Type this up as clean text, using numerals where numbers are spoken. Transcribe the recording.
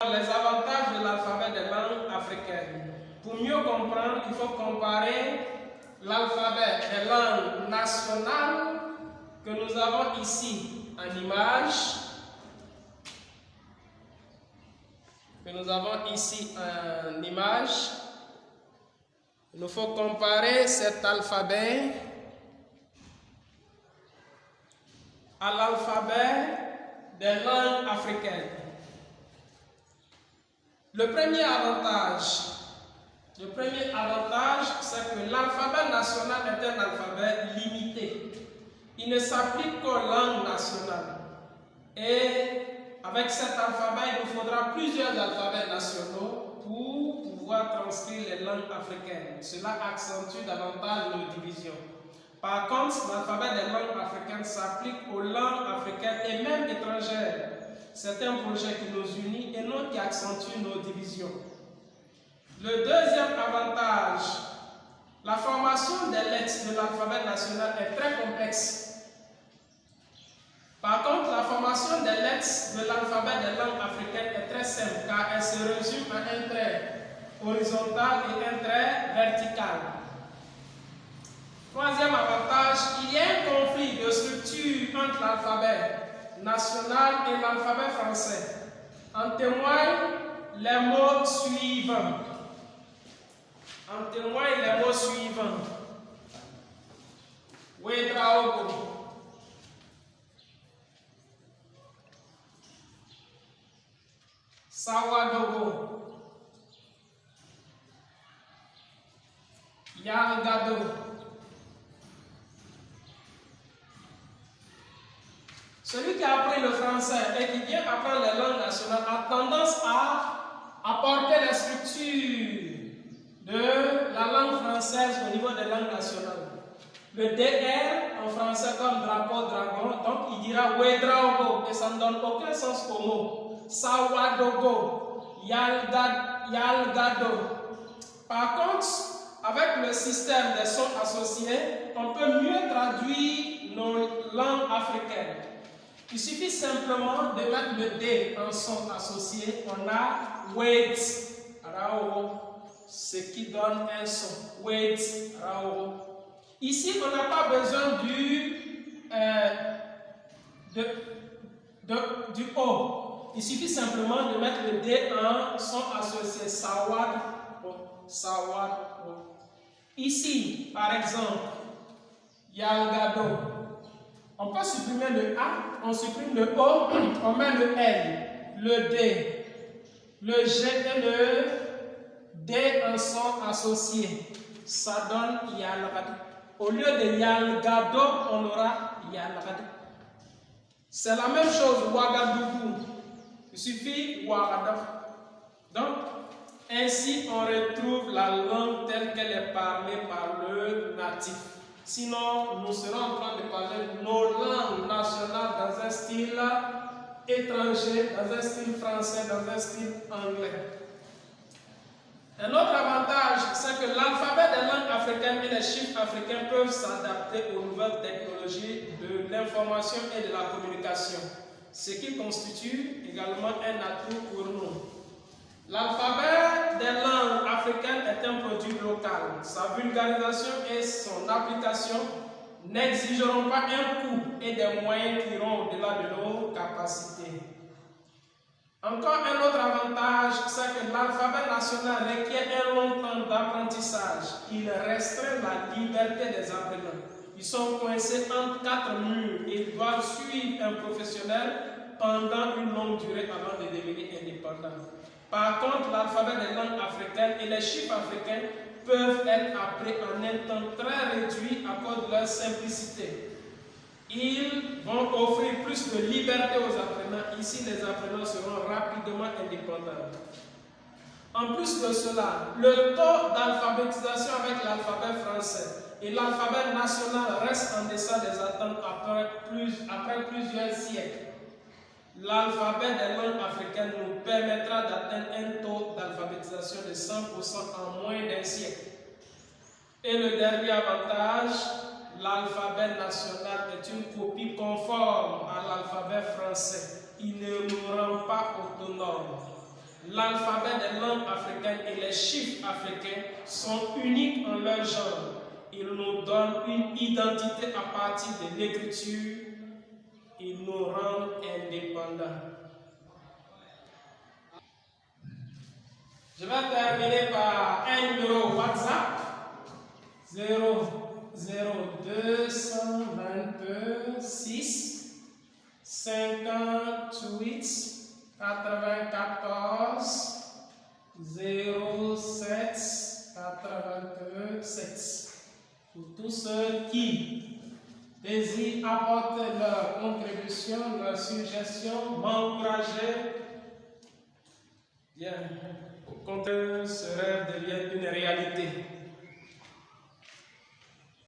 Les avantages de l'alphabet des langues africaines. Pour mieux comprendre, il faut comparer l'alphabet des langues nationales que nous avons ici en image. Il nous faut comparer cet alphabet à l'alphabet des langues africaines. Le premier avantage, c'est que l'alphabet national est un alphabet limité. Il ne s'applique qu'aux langues nationales. Et avec cet alphabet, il nous faudra plusieurs alphabets nationaux pour pouvoir transcrire les langues africaines. Cela accentue davantage nos divisions. Par contre, l'alphabet des langues africaines s'applique aux langues africaines et même étrangères. C'est un projet qui nous unit et non qui accentue nos divisions. Le deuxième avantage, la formation des lettres de l'alphabet national est très complexe. Par contre, la formation des lettres de l'alphabet des langues africaines est très simple car elle se résume à un trait horizontal et un trait vertical. Troisième avantage, il y a un conflit de structure entre l'alphabet national et l'alphabet français. En témoignent les mots suivants. Wedraogo, Sawadogo, Yalgado, celui qui a appris le français et qui vient apprendre les langues nationales a tendance à apporter la structure de la langue française au niveau des langues nationales. Le DR en français comme drapeau, dragon, donc il dira Wedraogo et ça ne donne aucun sens au mot. Sawadogo, Yalgado. Par contre, avec le système des sons associés, on peut mieux traduire nos langues africaines. Il suffit simplement de mettre le D en son associé. On a wait, rao, ce qui donne un son. Wait, rao. Ici, on n'a pas besoin du O. Il suffit simplement de mettre le D en son associé. Sawad, sawad. Ici, par exemple, Yalgado. On peut supprimer le A, on supprime le O, on met le L, le D, le G et le D en son associé. Ça donne Yalgado. Au lieu de Yalgado, on aura Yalgado. C'est la même chose, Ouagadougou. Il suffit Ouagadou. Donc, ainsi on retrouve la langue telle qu'elle est parlée par le natif. Sinon, nous serons en train de parler de nos langues nationales dans un style étranger, dans un style français, dans un style anglais. Un autre avantage, c'est que l'alphabet des langues africaines et les chiffres africains peuvent s'adapter aux nouvelles technologies de l'information et de la communication, ce qui constitue également un atout pour nous. L'alphabet des langues africaines est un produit local. Sa vulgarisation et son application n'exigeront pas un coût et des moyens qui iront au-delà de nos capacités. Encore un autre avantage, c'est que l'alphabet national requiert un long temps d'apprentissage. Il restreint la liberté des apprenants. Ils sont coincés entre 4 murs et ils doivent suivre un professionnel pendant une longue durée avant de devenir indépendants. Par contre, l'alphabet des langues africaines et les chiffres africains peuvent être appris en un temps très réduit à cause de leur simplicité. Ils vont offrir plus de liberté aux apprenants. Ici, les apprenants seront rapidement indépendants. En plus de cela, le taux d'alphabétisation avec l'alphabet français et l'alphabet national reste en deçà des attentes après plusieurs siècles. L'alphabet des langues africaines nous permettra d'atteindre un taux d'alphabétisation de 100% en moins d'un siècle. Et le dernier avantage, l'alphabet national est une copie conforme à l'alphabet français. Il ne nous rend pas autonomes. L'alphabet des langues africaines et les chiffres africains sont uniques en leur genre. Ils nous donnent une identité à partir de l'écriture. Ils nous rendent indépendants. Je vais terminer par un numéro WhatsApp 00226 58 94 07 87. Pour tous ceux qui désirent apporter leur contribution, leur suggestion, m'encourager, bien, pour que ce rêve devienne une réalité.